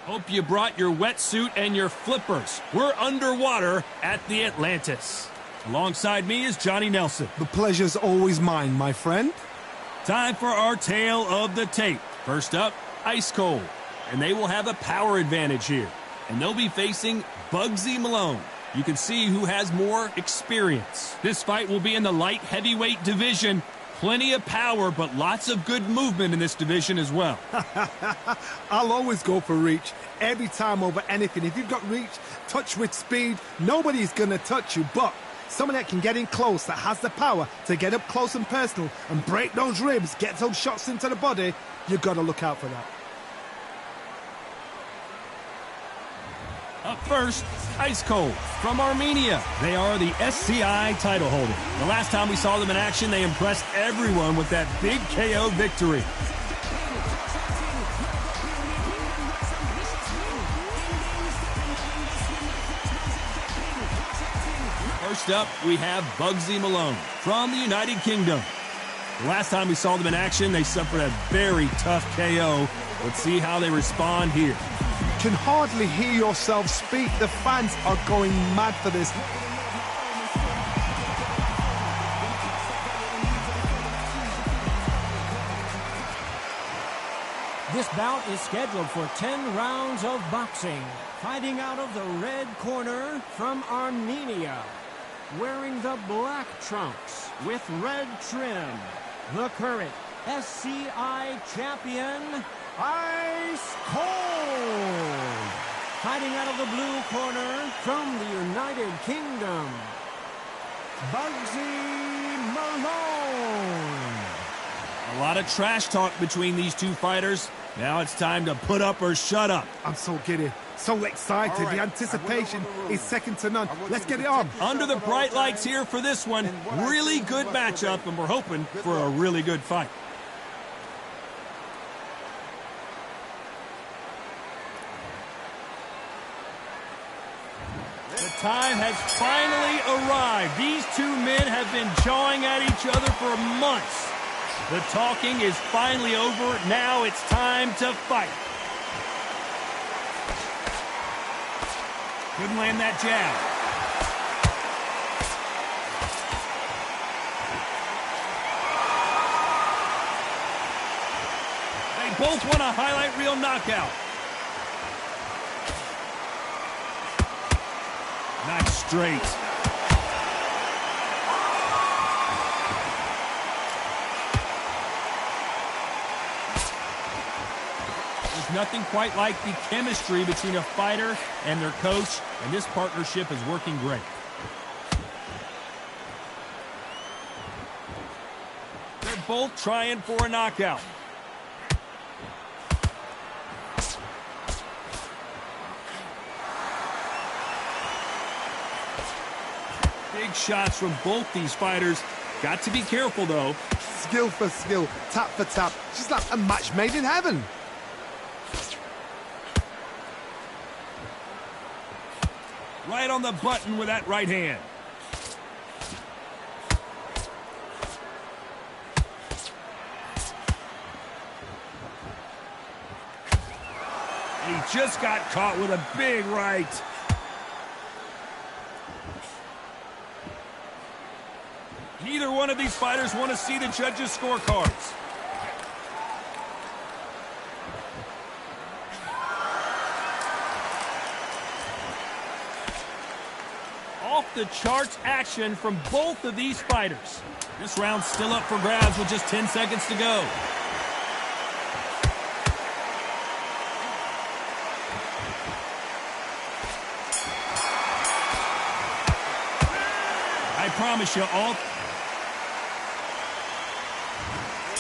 Hope you brought your wetsuit and your flippers. We're underwater at the Atlantis. Alongside me is Johnny Nelson. The pleasure's always mine, my friend. Time for our tale of the tape. First up, Ice Cold. And they will have a power advantage here. And they'll be facing Bugsy Malone. You can see who has more experience. This fight will be in the light heavyweight division. Plenty of power, but lots of good movement in this division as well. I'll always go for reach. Every time over anything. If you've got reach, touch with speed, nobody's going to touch you. But someone that can get in close, that has the power to get up close and personal and break those ribs, get those shots into the body, you've got to look out for that. Up first, Ice Cold from Armenia. They are the SCI title holder. The last time we saw them in action, they impressed everyone with that big KO victory. First up, we have Bugsy Malone from the United Kingdom. The last time we saw them in action, they suffered a very tough KO. Let's see how they respond here. Can hardly hear yourself speak. The fans are going mad for this. This bout is scheduled for 10 rounds of boxing. Fighting out of the red corner from Armenia. Wearing the black trunks with red trim. The current SCI champion, Ice Cold. Fighting out of the blue corner from the United Kingdom, Bugsy Malone. A lot of trash talk between these two fighters. Now it's time to put up or shut up. I'm so giddy, so excited. The anticipation is second to none. Let's get it on. Under the bright lights here for this one. Really good matchup, and we're hoping for a really good fight. The time has finally arrived. These two men have been jawing at each other for months. The talking is finally over. Now it's time to fight. Couldn't land that jab. They both want a highlight reel knockout. Not straight. There's nothing quite like the chemistry between a fighter and their coach, and this partnership is working great. They're both trying for a knockout. Big shots from both these fighters. Got to be careful, though. Skill for skill, tap for tap. Just like a match made in heaven. Right on the button with that right hand. He just got caught with a big right. Neither one of these fighters want to see the judges' scorecards. Off-the-charts action from both of these fighters. This round's still up for grabs with just 10 seconds to go. I promise you all.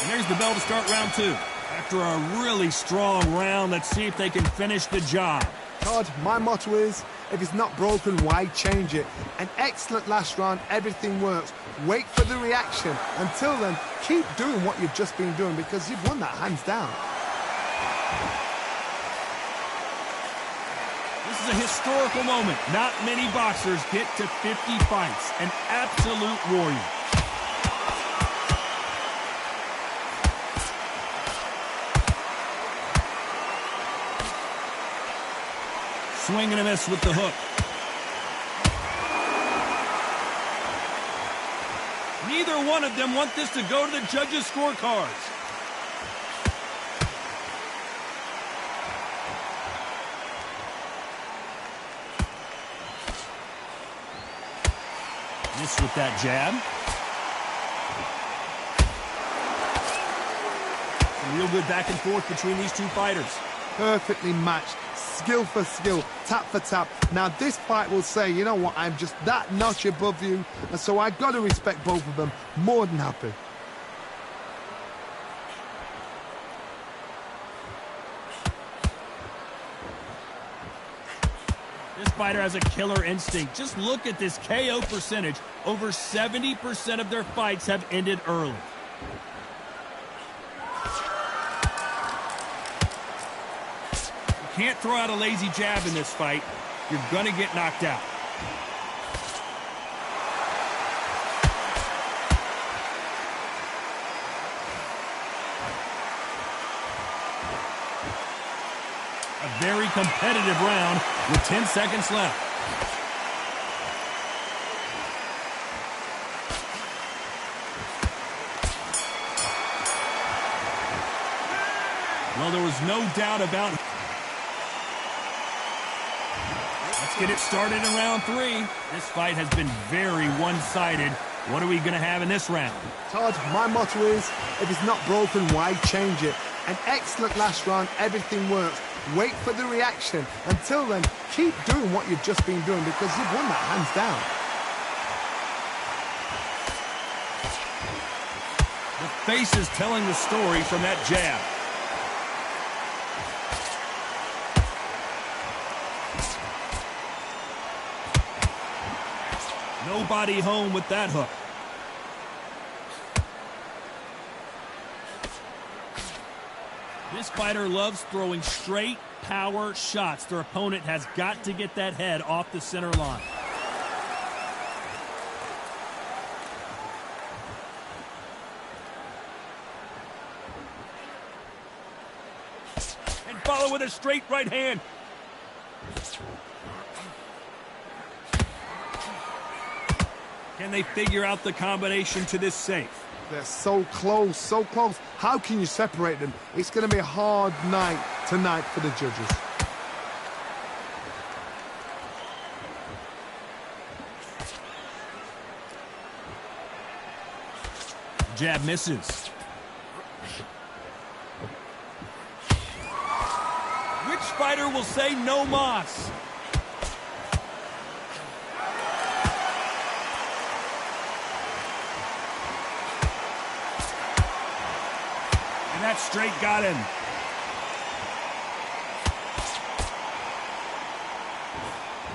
And there's the bell to start round two. After a really strong round, let's see if they can finish the job. Todd, my motto is, if it's not broken, why change it? An excellent last round, everything works. Wait for the reaction. Until then, keep doing what you've just been doing because you've won that hands down. This is a historical moment. Not many boxers get to 50 fights. An absolute warrior. Swing and a miss with the hook. Neither one of them want this to go to the judges' scorecards. Miss with that jab. Some real good back and forth between these two fighters. Perfectly matched, skill for skill, tap for tap. Now this fight will say, you know what, I'm just that notch above you, and so I got to respect both of them. More than happy. This fighter has a killer instinct. Just look at this KO percentage. Over 70% of their fights have ended early. You can't throw out a lazy jab in this fight. You're going to get knocked out. A very competitive round with 10 seconds left. Well, there was no doubt about it. Let's get it started in round 3. This fight has been very one-sided. What are we going to have in this round? Todd, my motto is, if it's not broken, why change it? An excellent last round, everything works. Wait for the reaction. Until then, keep doing what you've just been doing because you've won that hands down. The face is telling the story from that jab. Nobody home with that hook. This fighter loves throwing straight power shots. Their opponent has got to get that head off the center line. And follow with a straight right hand. Can they figure out the combination to this safe? They're so close, so close. How can you separate them? It's going to be a hard night tonight for the judges. Jab misses. Which fighter will say no mas? That straight got him.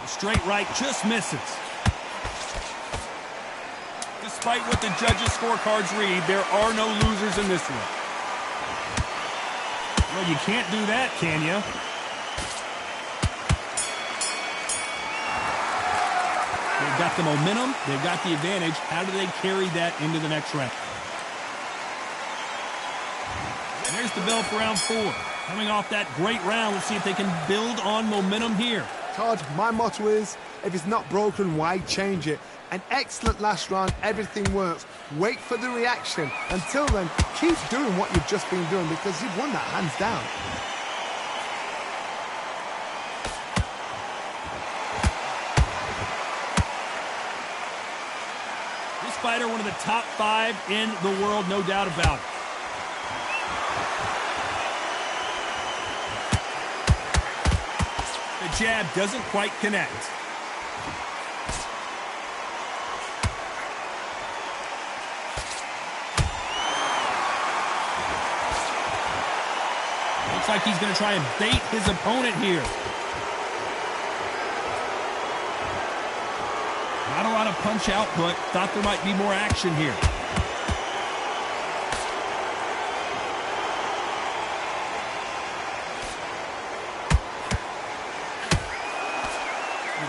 The straight right just misses. Despite what the judges' scorecards read, there are no losers in this one. Well, you can't do that, can you? They've got the momentum. They've got the advantage. How do they carry that into the next round? There's the bell for round 4. Coming off that great round, let's see if they can build on momentum here. Todd, my motto is, if it's not broken, why change it? An excellent last round, everything works. Wait for the reaction. Until then, keep doing what you've just been doing because you've won that hands down. This fighter, one of the top 5 in the world, no doubt about it. The jab doesn't quite connect. Looks like he's going to try and bait his opponent here. Not a lot of punch output. Thought there might be more action here.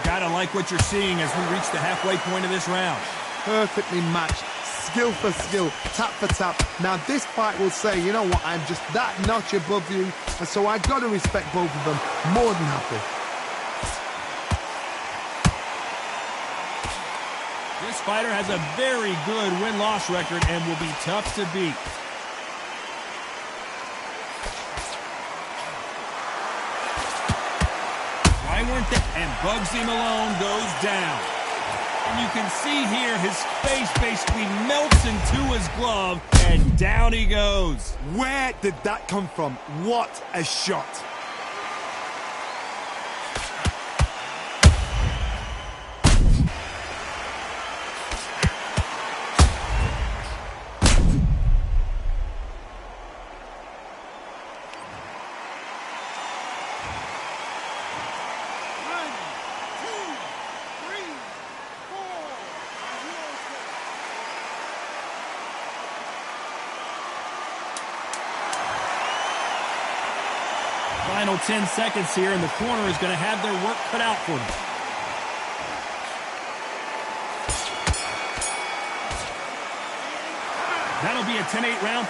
Gotta like what you're seeing as we reach the halfway point of this round. Perfectly matched, skill for skill, tap for tap. Now this fight will say, you know what, I'm just that notch above you, and so I got to respect both of them. More than happy. This fighter has a very good win-loss record and will be tough to beat. Why weren't they? And Bugsy Malone goes down. And you can see here his face basically melts into his glove, and down he goes. Where did that come from? What a shot. Final 10 seconds here, and the corner is going to have their work cut out for them. That'll be a 10-8 round.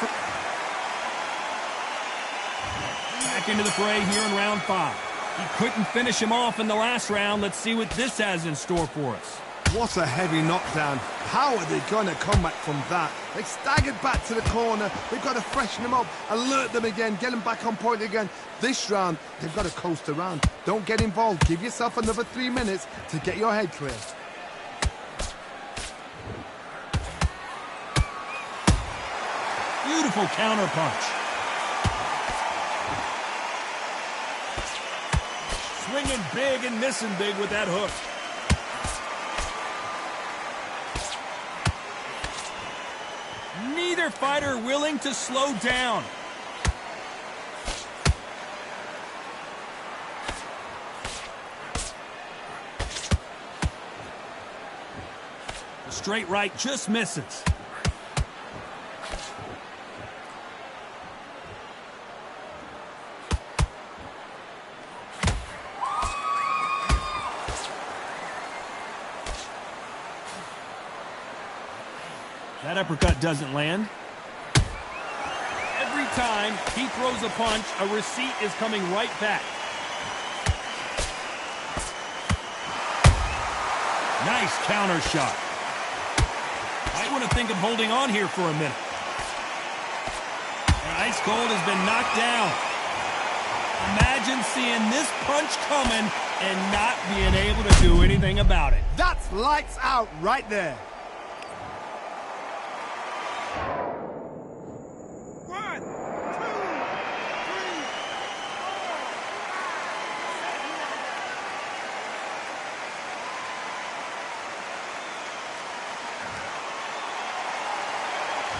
Back into the fray here in round 5. He couldn't finish him off in the last round. Let's see what this has in store for us. What a heavy knockdown. How are they going to come back from that? They staggered back to the corner. They've got to freshen them up, alert them again, get them back on point again. This round, they've got to coast around. Don't get involved. Give yourself another 3 minutes to get your head clear. Beautiful counter punch. Swinging big and missing big with that hook. Neither fighter willing to slow down. The straight right just misses. That uppercut doesn't land. Every time he throws a punch, a receipt is coming right back. Nice counter shot. I want to think of holding on here for a minute. And Ice Cold has been knocked down. Imagine seeing this punch coming and not being able to do anything about it. That's lights out right there.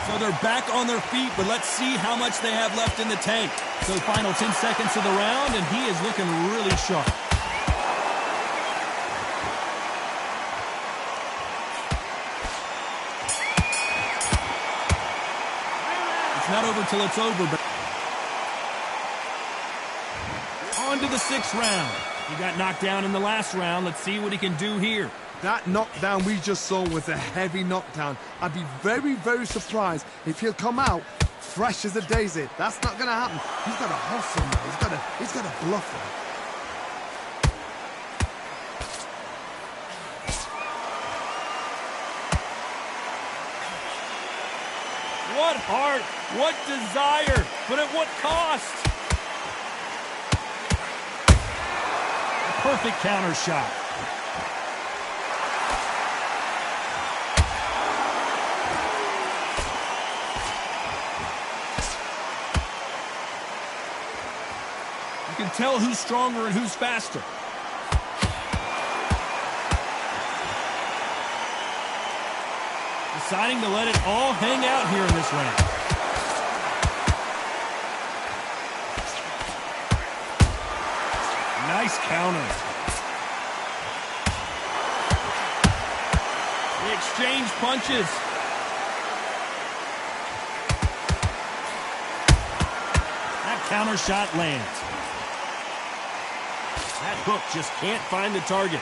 So they're back on their feet, but let's see how much they have left in the tank. So final 10 seconds of the round, and he is looking really sharp. It's not over till it's over, but on to the 6th round. He got knocked down in the last round. Let's see what he can do here. That knockdown we just saw was a heavy knockdown. I'd be very, very surprised if he'll come out fresh as a daisy. That's not going to happen. He's got to hustle now. He's got to bluff him. What heart, what desire, but at what cost? A perfect counter shot. You can tell who's stronger and who's faster. Deciding to let it all hang out here in this round. Nice counter. They exchange punches. That counter shot lands. That hook just can't find the target.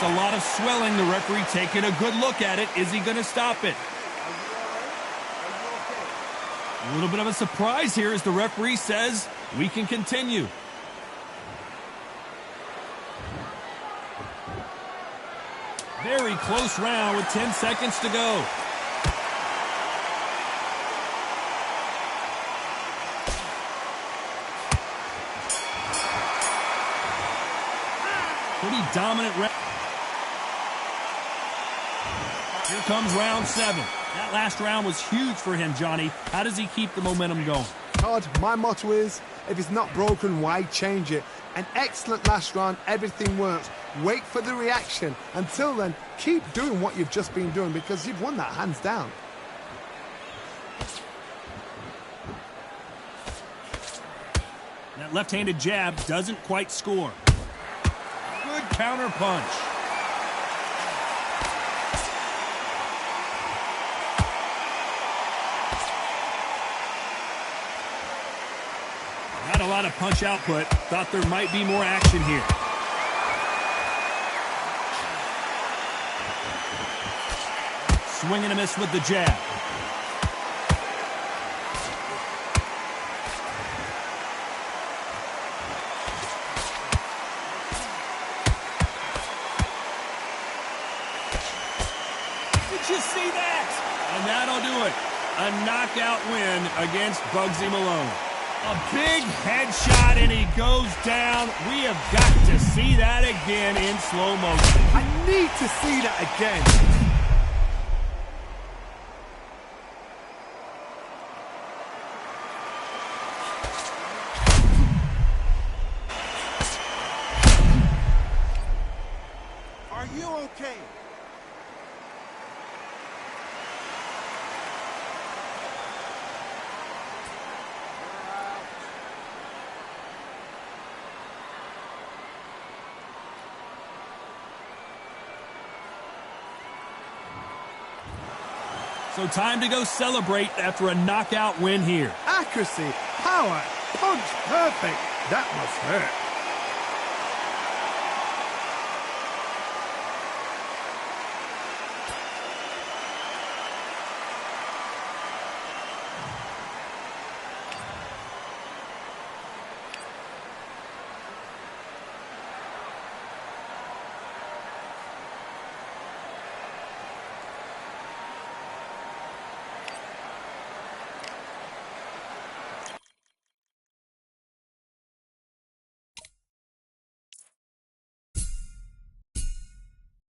That's a lot of swelling. The referee taking a good look at it. Is he going to stop it? A little bit of a surprise here as the referee says we can continue. Very close round with 10 seconds to go. Pretty dominant round. Here comes round 7. That last round was huge for him, Johnny. How does he keep the momentum going? Todd, my motto is, if it's not broken, why change it? An excellent last round, everything works. Wait for the reaction. Until then, keep doing what you've just been doing because you've won that hands down. That left-handed jab doesn't quite score. Good counter punch. Not a lot of punch output. Thought there might be more action here. Swing and a miss with the jab. Did you see that? And that'll do it. A knockout win against Bugsy Malone. A big headshot, and he goes down. We have got to see that again in slow motion. I need to see that again. Are you okay? So time to go celebrate after a knockout win here. Accuracy, power, punch, perfect. That must hurt.